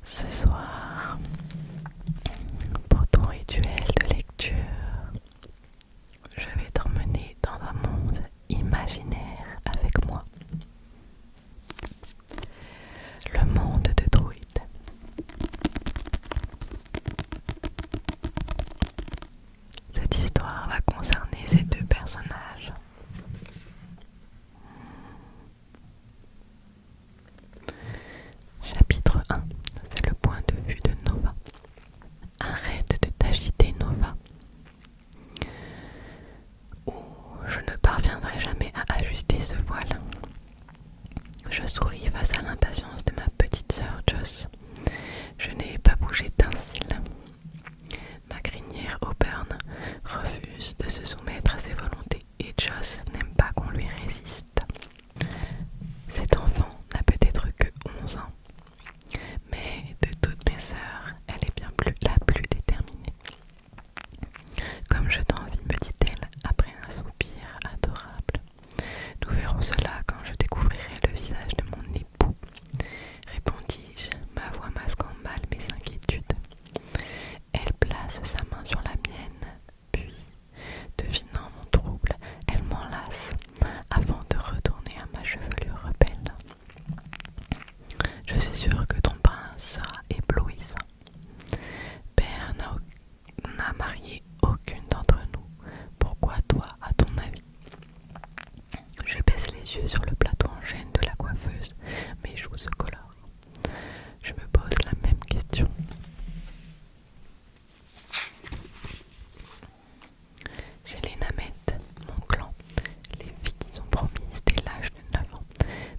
Ce soir, pour ton rituel de lecture, je vais t'emmener dans un monde imaginaire avec moi. Le monde de Druid. Cette histoire va concerner ces deux personnages. Chapitre 1. C'est le point de vue de Nova. Arrête de t'agiter, Nova. Ou je ne parviendrai jamais à ajuster ce voile. Je souris face à l'impatience de ma petite sœur Joss. Je n'ai pas bougé d'un cil. Ma crinière Auburn refuse de se soumettre à ses volontés et Joss n'aime pas qu'on lui résiste. Cet enfant n'a peut-être que 11 ans, mais de toutes mes sœurs, elle est bien la plus déterminée. Comme je t'envie, me dit-elle après un soupir adorable. Nous verrons cela quand je découvrirai le visage de mon époux, répondis-je, ma voix masquant mal mes inquiétudes. Elle place sa main sur la mienne, puis, devinant mon trouble, elle m'enlace avant de retourner à ma chevelure rebelle. Je suis sûre que ton prince sera éblouissant. Père n'a marié aucune d'entre nous. Pourquoi toi, à ton avis? Je baisse les yeux sur le plateau en chêne de la coiffeuse, mes joues se colorent. Je me pose la même question. Chez les Namettes, mon clan, les filles qui sont promises dès l'âge de 9 ans,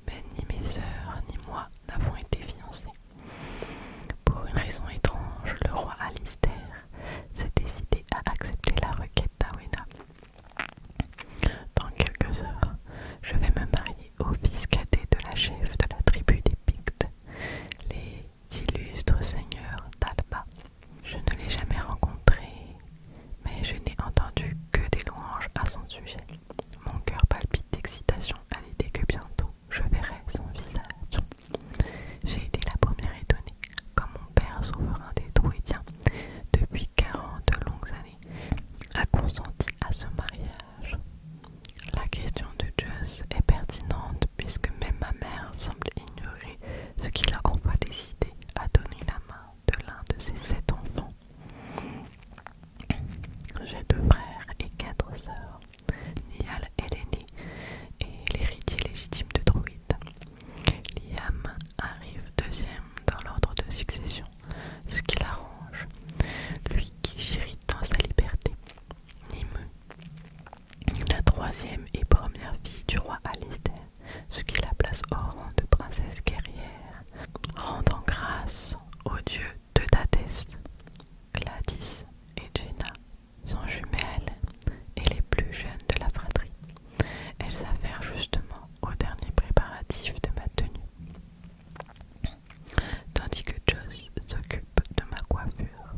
mais ni mes sœurs ni moi n'avons été fiancés. Pour une raison étrange, le roi Alistair s'est décidé à accepter la requête d'Awena. Dans quelques heures, je vais me marier au fils cadet de la chef de la tribu des Pictes, les illustres seigneurs d'Alba. Je ne l'ai jamais rencontré, mais je n'ai entendu que des louanges à son sujet. Mon cœur palpite d'excitation à l'idée que bientôt je verrai son visage. J'ai été la première étonnée, comme mon père souverain des Druidiens, depuis 40 longues années, a consenti à ce mariage. La question de Joss est pertinente puisque même ma mère semble ignorer ce qui l'a enfin décidé à donner la main de l'un de ses 7 enfants. J'ai 2 frères et 4 sœurs. Niall est l'aîné et l'héritier légitime de Druid. Liam arrive deuxième dans l'ordre de succession, ce qui l'arrange, lui qui chérit dans sa liberté. Nimue, la 3e et première fille du roi Alistair, ce qui la place au rang de princesse guerrière, rendant grâce aux dieux de Tadest. Gladys et Jenna sont jumelles et les plus jeunes de la fratrie. Elles s'affairent justement au dernier préparatif de ma tenue, tandis que Joss s'occupe de ma coiffure.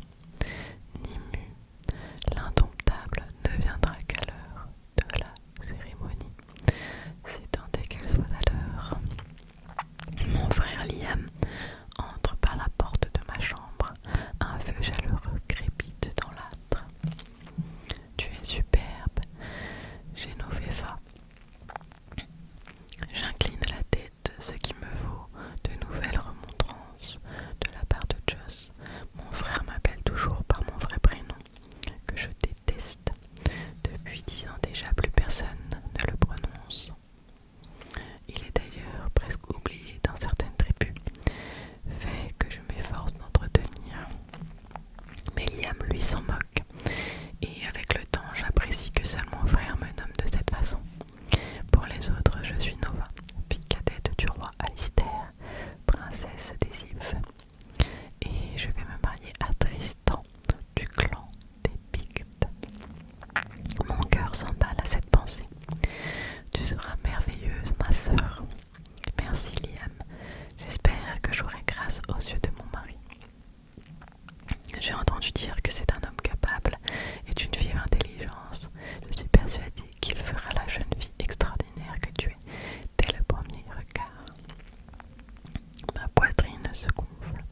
Nimue, l'indomptable, ne viendra qu'à l'heure de la cérémonie, si tant est qu'elle soit à l'heure. Mon frère Liam entre par la porte de ma chambre, un feu chaleureux crépite dans l'âtre. Tu es superbe, Genoveva. J'incline la tête, ce qui me vaut de nouvelles remontrances de la part de Joss. Mon frère m'appelle toujours par mon vrai prénom, que je déteste. Depuis 10 ans déjà, plus personne ne le prononce. Il est d'ailleurs presque oublié dans certaines tribus, fait que je m'efforce d'entretenir. Mais Liam lui s'en moque, et avec le temps j'apprécie que seul mon frère me nomme de cette façon. Pour les autres, je suis Nova, fille cadette du roi Alistair, princesse des Ifs, et je vais me marier à Tristan du clan des Pictes. Mon cœur s'emballe à cette pensée. Tu seras merveilleuse, ma sœur. Merci Liam, j'espère que j'aurai grâce aux yeux de mon mari. J'ai entendu dire que c'est un homme capable et d'une vive intelligence. Je suis persuadée qu'il fera la jeune fille extraordinaire que tu es dès le premier regard. Ma poitrine se gonfle,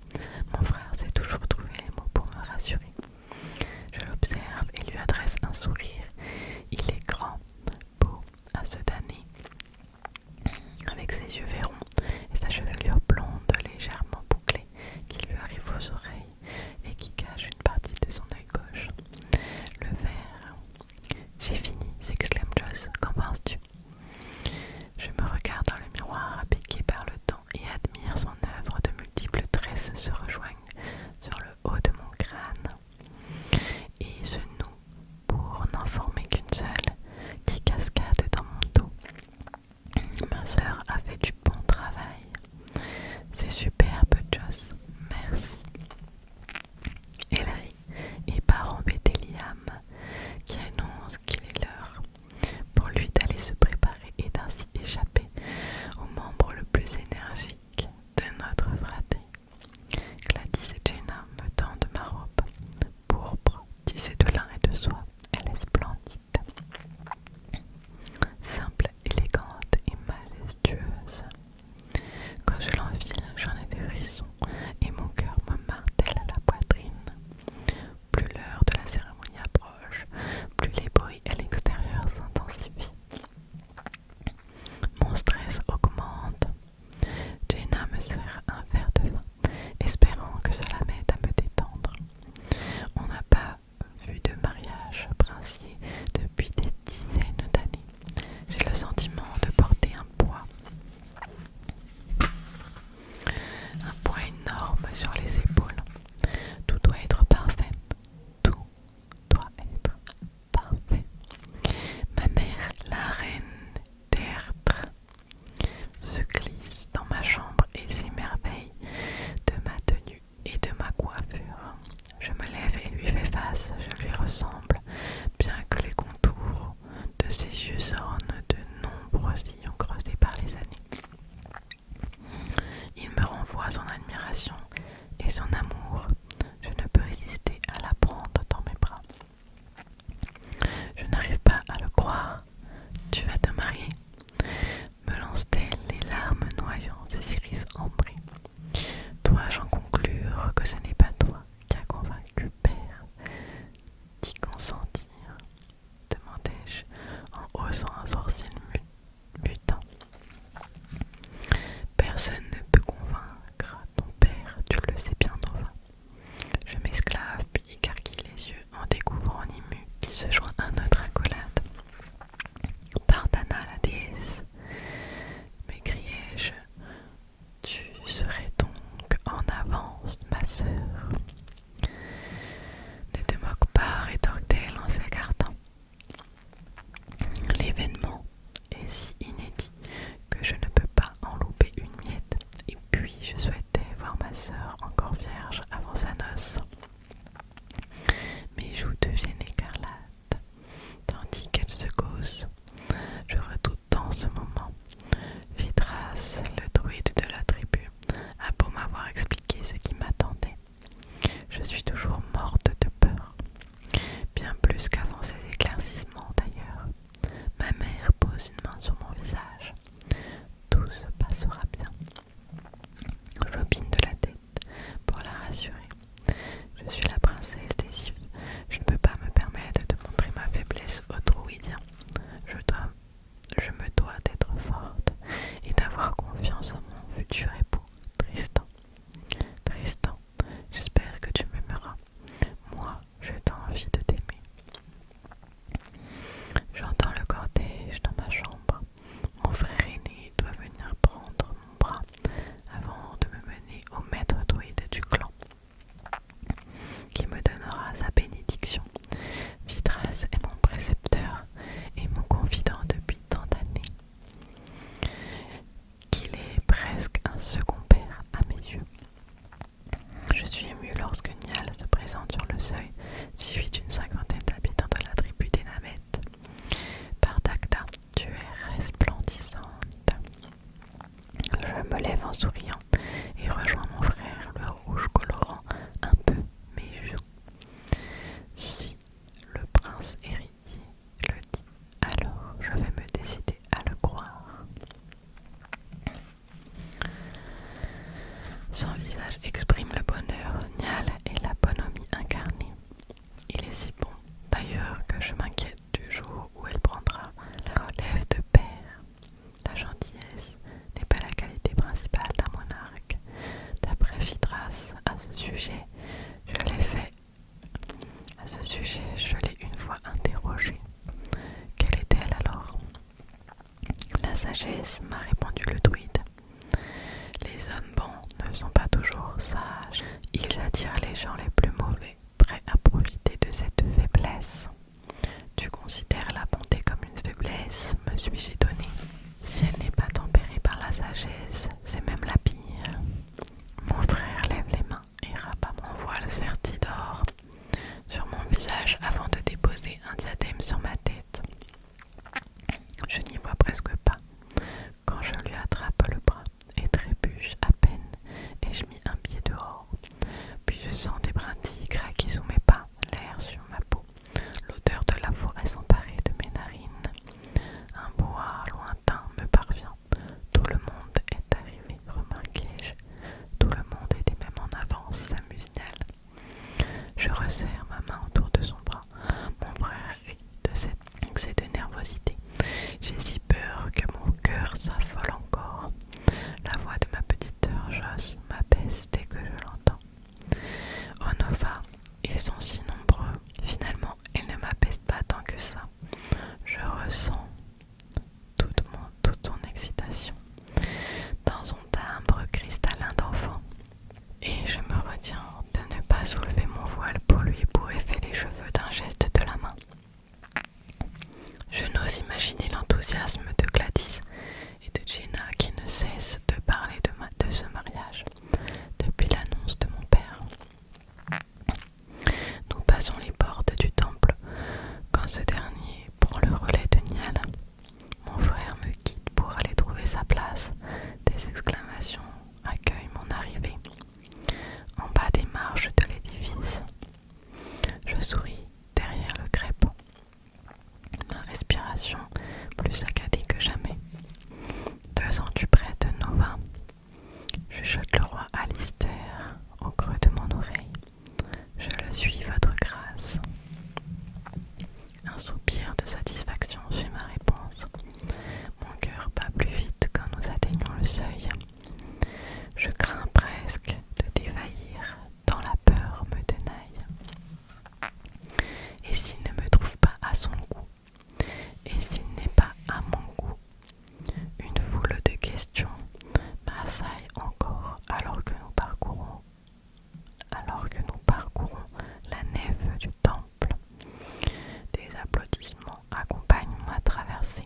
à son admiration et son amour, je ne peux résister à la prendre dans mes bras. Je n'arrive pas à le croire. Tu vas te marier? Me lance-t-elle, les larmes noyant ses iris ambrés. Dois-je en conclure que ce n'est pas toi qui as convaincu père d'y consentir? Demandai-je en haussant un sourcil mutin. Personne ne peut convaincre ton père, tu le sais bien, Nova. Je m'esclave puis écarquille les yeux en découvrant Nimue qui se joint à notre accolade. Pardana la déesse, m'écriai-je, tu serais donc en avance, ma sœur. Ne te moque pas, rétorqua-t-elle en s'écartant. L'événement est si inédit que je ne peux pas en louper une miette, et puis je souhaitais voir ma sœur encore vierge avant sa noce. Mes joues deviennent écarlates, tandis qu'elle se cause. Je redoute dans ce moment. Vitras, le druide de la tribu, a beau m'avoir expliqué ce qui m'attendait. Je suis toujours morte de peur, bien plus qu'avant ces éclaircissements d'ailleurs. Ma mère pose une main sur mon visage. Tout se passera bien. J'opine de la tête pour la rassurer. Je suis la princesse des Sylphes. Je ne peux pas me permettre de montrer ma faiblesse aux druidiens. Je me dois d'être forte et d'avoir confiance en mon futur époux, Tristan. Tristan, j'espère que tu m'aimeras. Moi, j'ai envie de t'aimer. J'entends le cortège dans ma chambre. Mon frère aîné doit venir prendre mon bras avant de me mener au maître druide du clan, qui me donnera sa bénédiction. Vitras est mon précepteur et mon confident depuis tant d'années qu'il est presque un second père à mes yeux. Je suis émue lorsque Niall se présente sur le seuil, suivi d'une cinquantaine d'habitants de la tribu des Namettes. Pardacta, tu es resplendissante. Je me lève en souriant et rejoins mon frère, le rouge colorant un peu mes joues. Si le prince héritier le dit, alors je vais me décider à le croire. Son visage exprime le bonheur, Niall et la bonhomie incarnée. Il est si bon, d'ailleurs, que je m'inquiète du jour où elle prendra la relève de père. La gentillesse n'est pas la qualité principale d'un monarque. D'après Vitras, à ce sujet, je l'ai une fois interrogée. Quelle est-elle alors? La sagesse, m'a répondu le druide. Les hommes bons ne sont pas toujours sages. Ils attirent les gens les plus mauvais, prêts à profiter de cette faiblesse. Tu considères la bonté comme une faiblesse, me suis-je étonnée. Si elle n'est pas tempérée par la sagesse, c'est même la pire. Mon frère lève les mains et rabat mon voile serti d'or sur mon visage avant de déposer un diadème sur ma tête. Je n'y vois presque pas quand je lui attrape le bras et trébuche à peine et je mis un pied dehors. Puis je sens des brindilles craquer sous mes pas, l'air sur ma peau, l'odeur de la forêt s'emparer de mes narines. Un brouhaha lointain me parvient. Tout le monde est arrivé, remarquai-je. Tout le monde était même en avance, s'amuse-t-elle. Je resserre ma main autour de son bras. Mon frère rit de cet excès de nervosité. J'ai si peur que mon cœur s'affole encore. La voix de ma petite sœur Joss m'apaise dès que je l'entends. Oh Nova, ils sont si nombreux. Finalement, ils ne m'apaisent pas tant que ça. Je ressens toute son excitation dans son timbre cristallin d'enfant. Et je me retiens de ne pas soulever mon voile pour lui ébouriffer les cheveux d'un geste de la main. Je n'ose imaginer l'enthousiasme de Gladys et de Jenna qui ne cessent de parler de ce mariage depuis l'annonce de mon père. Alistair au creux de mon oreille. Je le suis, votre grâce. Un soupir de satisfaction suit ma réponse. Mon cœur bat plus vite quand nous atteignons le seuil. Je crains presque de défaillir, tant la peur me tenaille. Et s'il ne me trouve pas à son goût, et s'il n'est pas à mon goût, une foule de questions m'assaillent encore alors que nous parcourons la nef du temple. Des applaudissements accompagnent ma traversée.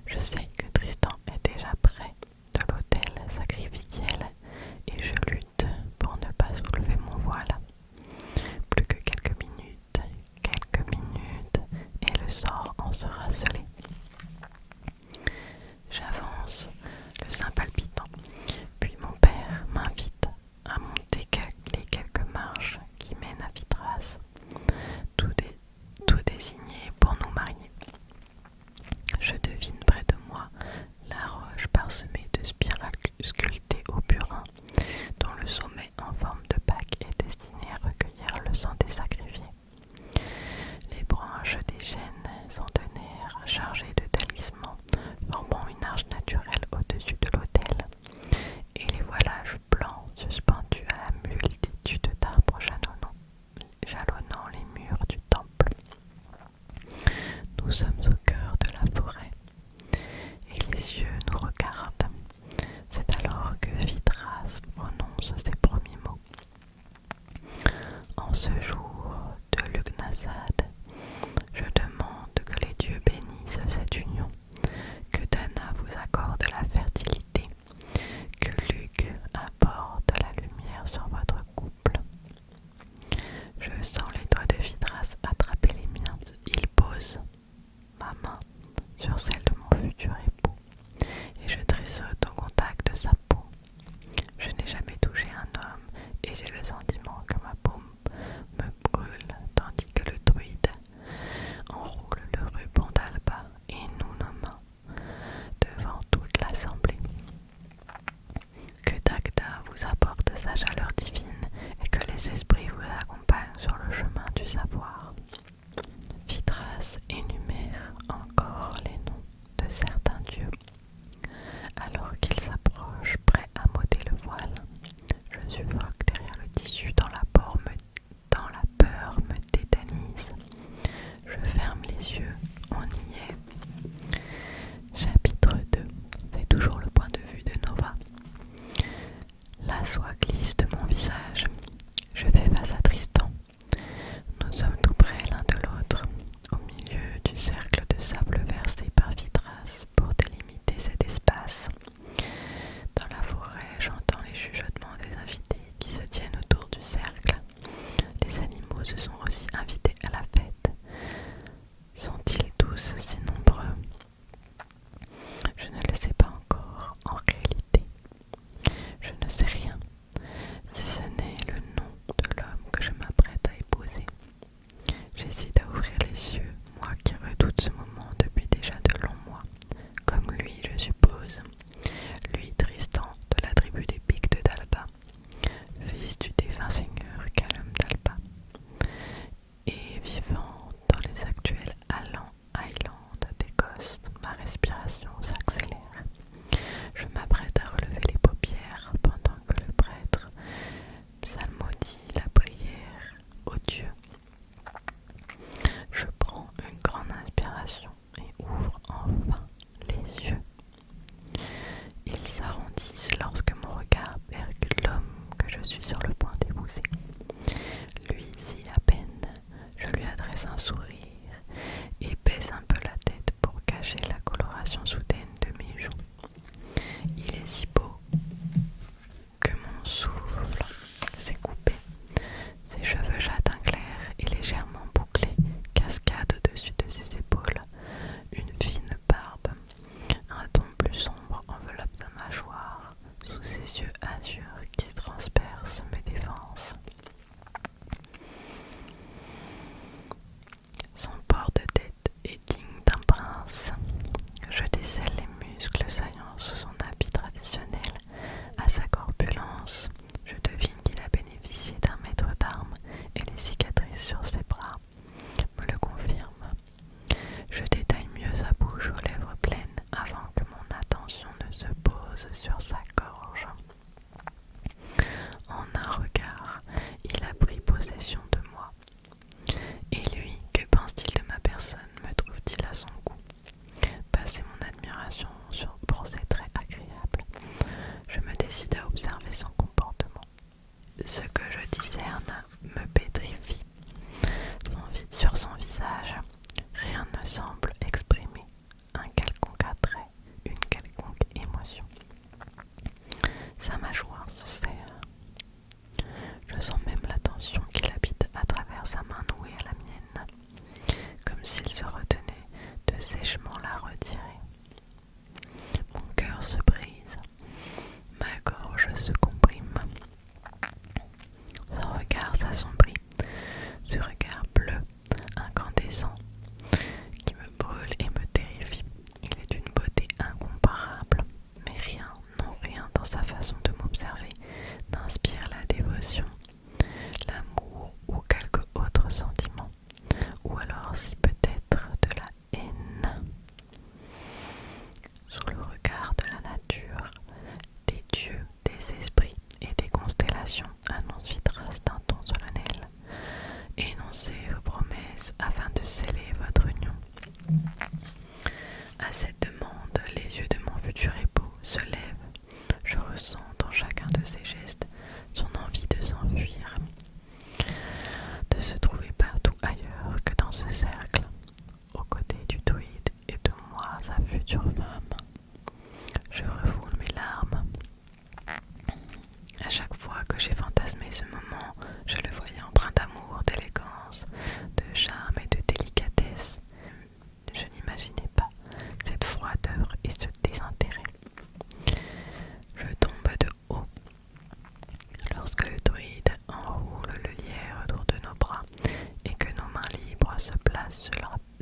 Je sais que Tristan est déjà près de l'autel sacrificiel et je lutte pour ne pas soulever mon voile. Plus que quelques minutes, et le sort en sera scellé. J'avance, le sein palpitant, puis mon père m'invite à monter les quelques marches qui mènent à Vitras, tout désigné pour nous marier. Je devine près de moi la roche parsemée de spirales sculptées au burin, dont le sommet en forme de bac est destiné à recueillir le sang des sacrifiés. Les branches des chênes centenaires chargées de talismans formant une arche naturelle au-dessus de l'autel, et les voilages blancs suspendus à la multitude d'arbres jalonnant les murs du temple. Nous sommes au cœur de la forêt, et les yeux nous regardent. C'est alors que Vitras prononce ses premiers mots. En ce jour de Lughnasadh, je demande que les dieux bénissent cette union, que Dana vous accorde la fertilité, que Lugh apporte la lumière sur votre couple. Je sens les doigts de Vitras attraper les miens. Il pose ma main sur celle de mon futur époux et je tressaute au contact de sa peau. Je n'ai jamais touché un homme et j'ai le sentiment que ma peau me brûle tandis que le druide enroule le ruban d'Alba et noue nos mains devant toute l'assemblée. Que Dagda vous apporte sa chaleur divine et que les esprits vous accompagnent sur le chemin du savoir. Vitras énumère encore les noms de certains dieux. Alors qu'il s'approche, prêt à m'ôter le voile, je suffoque derrière le tissu dans la peur me tétanise. Je ferme les yeux, on y est. Chapitre 2. C'est toujours le point de vue de Nova. La soie glisse de mon visage. Je fais face à Tristan. Nous sommes tout près l'un de l'autre, au milieu du cercle de sable versé par Vitras pour délimiter cet espace. Dans la forêt, j'entends les chuchotements des invités qui se tiennent autour du cercle. Les animaux se sont aussi invités à la fête. Sont-ils tous si nombreux? Je ne le sais pas encore en réalité. Je ne sais rien, si ce n'est le nom de l'homme que je m'apprête à épouser. J'hésite à ouvrir les yeux, moi qui redoute ce moment depuis déjà de longs mois. Comme lui, je suppose. Lui, Tristan, de la tribu des Pics de Dalba, fils du défunt seigneur Callum d'Alba, et vivant dans les actuels Highlands d'Écosse, ma respiration s'accélère. Je m'apprête à relever les paupières pendant que le prêtre psalmodie la prière au Dieu. Je prends une grande inspiration et ouvre enfin les yeux. Ils s'arrondissent lorsque mon regard percute l'homme que je suis sur le point d'épouser. Lui, si à peine, je lui adresse un sourire et baisse un peu la tête pour cacher la coloration soudaine de mes joues. Il est si beau que mon souffle s'est coupé. Ses cheveux châtain clair et légèrement bouclés cascadent au-dessus de ses épaules. Une fine barbe, un ton plus sombre enveloppe sa mâchoire sous ses yeux azur qui transpercent mes défenses. Son port de tête est digne d'un prince. Je décèle les muscles saillants sous son habit traditionnel, décide à observer son comportement. Ce que je discerne me pétrifie. Sur son visage, rien ne semble exprimer un quelconque attrait, une quelconque émotion. Sa mâchoire se serre. Je sens même la tension qu'il habite à travers sa main nouée à la mienne, comme s'il se retenait de sèchement la retirer. Mon cœur se brise, ma gorge se comprime. Son regard s'assombrit, ce regard bleu, incandescent, qui me brûle et me terrifie. Il est d'une beauté incomparable, mais rien, non rien dans sa façon de m'observer n'inspire la dévotion, l'amour ou quelque autre sentiment, ou alors si peut-être de la haine. Sous le regard de la nature, des dieux, des esprits et des constellations annonce Vitras d'un ton solennel. Énoncez vos promesses afin de sceller votre union. À cette demande, les yeux de mon futur époux se lèvent. Je ressens dans chacun de ses gestes son envie de s'enfuir, de se trouver partout ailleurs que dans ce cercle, aux côtés du druide et de moi, sa future femme. Je refoule mes larmes. À chaque fois que j'ai fantasmé ce moment, je le voyais empreint d'amour, d'élégance, de charme et de délicatesse. Je n'imaginais pas cette froideur et ce désintérêt. Je tombe de haut lorsque le druide enroule le lierre autour de nos bras et que nos mains libres se placent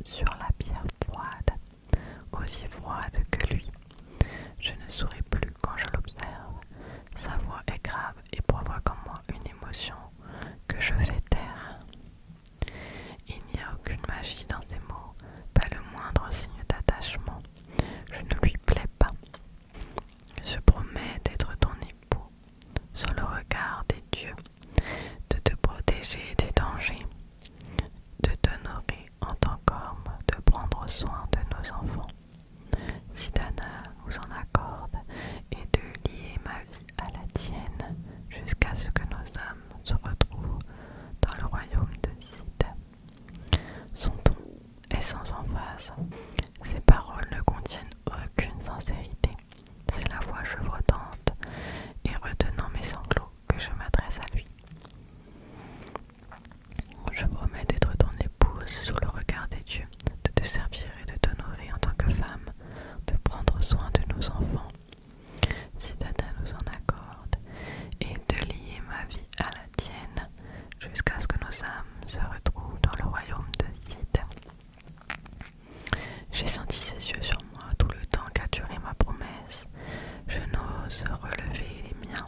sur la pierre froide, aussi froide que lui. Je ne souris plus quand je l'observe. Sa voix est grave et provoque en moi une émotion que je fais taire. Il n'y a aucune magie dans ces mots, pas le moindre signe d'attachement. Je ne lui plais pas. Je promets d'être ton époux, sous le regard des dieux, de te protéger des dangers, de t'honorer en tant qu'homme, de prendre soin de nos enfants, si Dana nous en accorde, et de lier ma vie à la tienne jusqu'à ce que nos âmes se retrouvent dans le royaume de Sid. Son ton est sans emphase. Ses paroles ne contiennent aucune sincérité. C'est la voix chevrotante et retenant mes sanglots que je m'adresse à lui. Je promets d'être ton épouse sous le regard des dieux, de te servir et de t'honorer en tant que femme, de prendre soin de nos enfants, si Dada nous en accorde, et de lier ma vie à la tienne jusqu'à ce que nos âmes se retrouvent dans le royaume de Sid. J'ai senti ses yeux sur moi tout le temps qu'a duré ma promesse. Je n'ose relever les miens.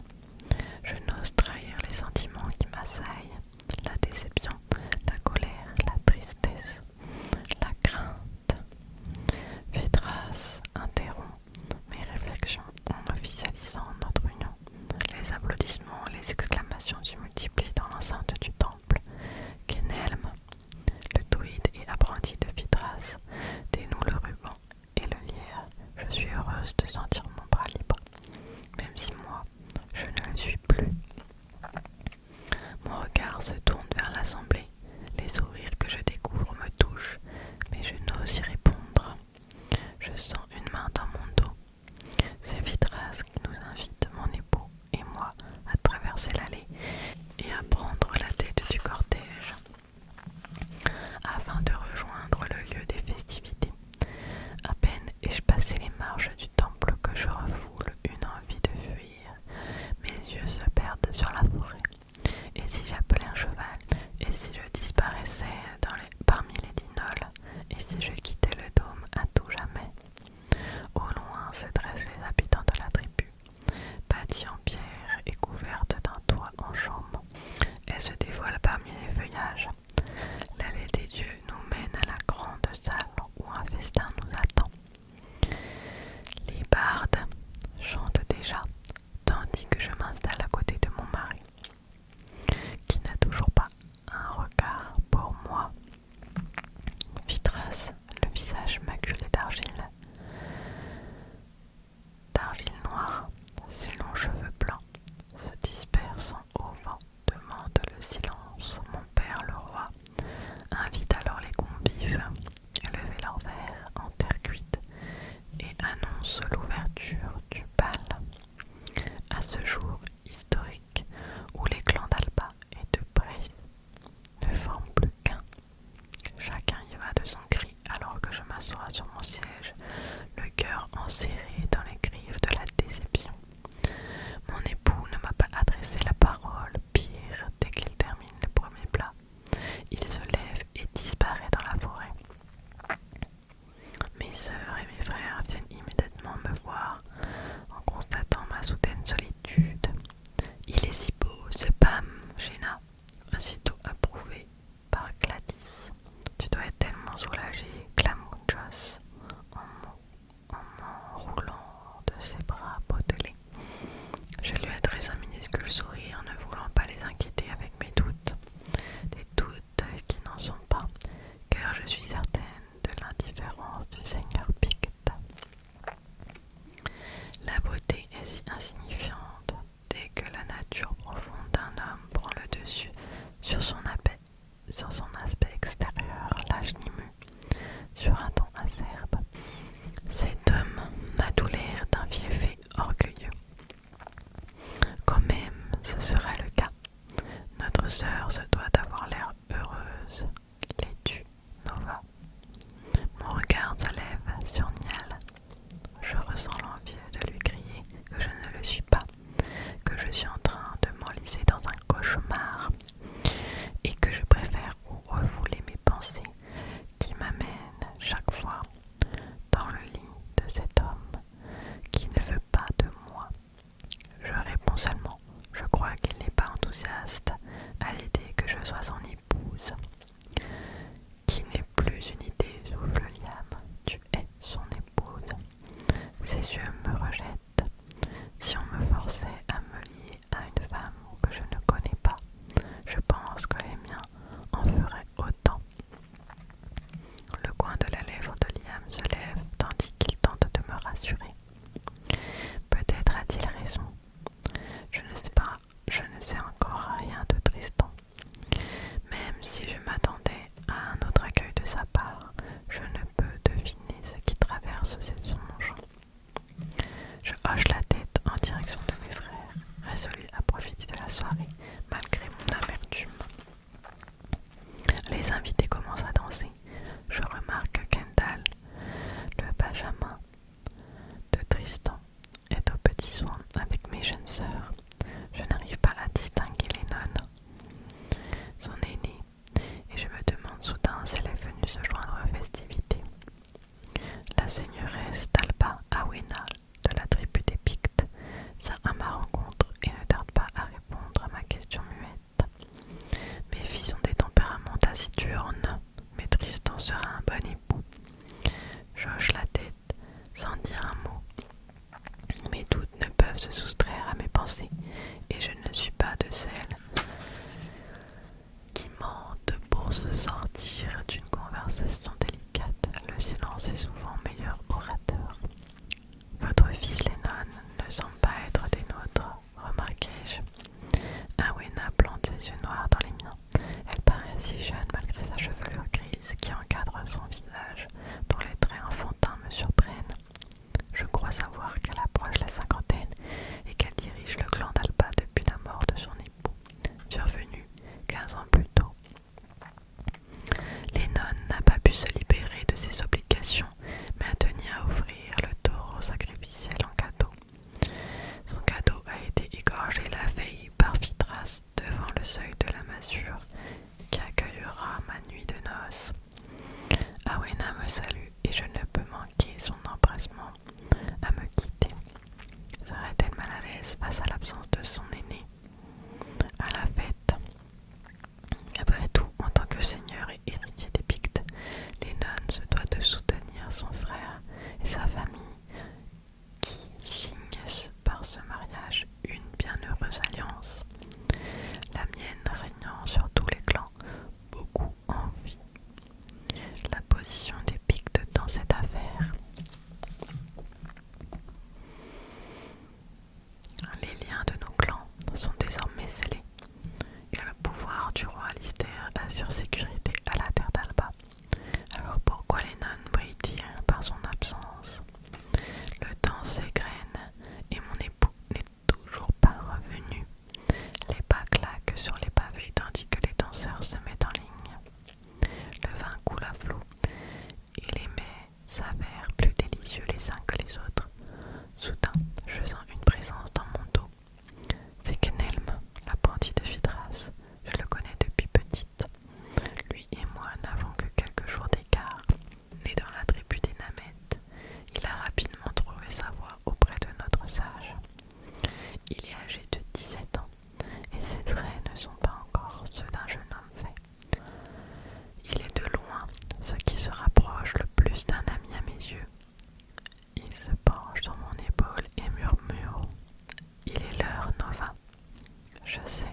sœur se doit d'avoir l'air heureuse. L'es-tu, Nova? Mon regard se lève sur Niall. Je ressens l'envie de lui crier que je ne le suis pas, que je suis en train de m'enliser dans un cauchemar et que je préfère refouler mes pensées qui m'amènent chaque fois dans le lit de cet homme qui ne veut pas de moi. Je réponds seulement, je crois qu'il n'est pas enthousiaste à l'idée que je sois son épouse. Qui n'est plus une idée, souffle Liam, tu es son épouse. Ses yeux me rejettent. Si on me forçait à me lier à une femme que je ne connais pas, je pense que les miens en feraient autant. Le coin de la lèvre de Liam se lève tandis qu'il tente de me rassurer. Peut-être a-t-il raison. Je ne sais pas, je ne sais encore rien de Tristan. Même si je m'attendais à un autre accueil de sa part, je ne peux deviner ce qui traverse ses songes. Je hoche la tête en direction de mes frères, résolu à profiter de la soirée malgré mon amertume. Les invités commencent à danser. Je remarque que Kendall, le benjamin de Tristan, est aux petits soins avec mes jeunes sœurs. Je n'arrive pas à distinguer les nonnes. Son aînée, et je me demande soudain si elle est venue se joindre aux festivités. La seigneuresse d'Alba Awena de la tribu des Pictes vient à ma rencontre et ne tarde pas à répondre à ma question muette. Mes filles ont des tempéraments taciturnes, mais Tristan sera un bon époux. Je hoche la tête sans dire un mot. Mes doutes ne peuvent se soustraire à mes pensées et je ne suis pas de celles qui mentent pour se sortir d'une conversation délicate. Le silence est souvent meilleur orateur. Votre fils Lennon ne semble pas être des nôtres, remarquai-je. Awena plante ses yeux noirs dans les miens. Elle paraît si jeune malgré sa chevelure grise qui encadre son visage, dont les traits enfantins me surprennent. Je crois savoir qu'elle approche la cinquantaine et qu'elle dirige le clan d'Alba depuis la mort de son époux, survenu 15 ans plus tôt. Lennon n'a pas pu se libérer de ses obligations, mais a tenu à offrir le taureau sacrificiel en cadeau. Son cadeau a été égorgé la veille par Fitras devant le seuil de la masure qui accueillera ma nuit de noces. Awena me salue et je ne peux manquer son empressement à me quitter. Serait-elle mal à l'aise face à l'absence de son aîné à la fête? Après tout, en tant que seigneur et héritier des Pictes, Lennon se doit de soutenir son frère et sa famille qui signent par ce mariage une bienheureuse alliance. La mienne régnant sur tous les clans, beaucoup envient la position des Pictes dans cette affaire. Les liens de nos clans sont désormais scellés et le pouvoir du roi Alistair assure sécurité à la terre d'Alba. Alors pourquoi les nonnes brillent-ils par son absence? Le temps s'égrène et mon époux n'est toujours pas revenu. Les pas claquent sur les pavés tandis que les danseurs se mettent en ligne. Le vin coule à flot et les mets s'avèrent plus délicieux les uns que les autres. Soudain, je sens une présence dans mon dos. C'est Kenelm, l'apprenti de Fitras. Je le connais depuis petite. Lui et moi n'avons que quelques jours d'écart. Né dans la tribu des Namettes, il a rapidement trouvé sa voie auprès de notre sage. Il est âgé de 17 ans et ses traits ne sont pas encore ceux d'un jeune homme fait. Il est de loin ce qui se rapproche le plus d'un ami à mes yeux. Il se penche sur mon épaule et murmure: « Il est l'heure, Nova. » Je sais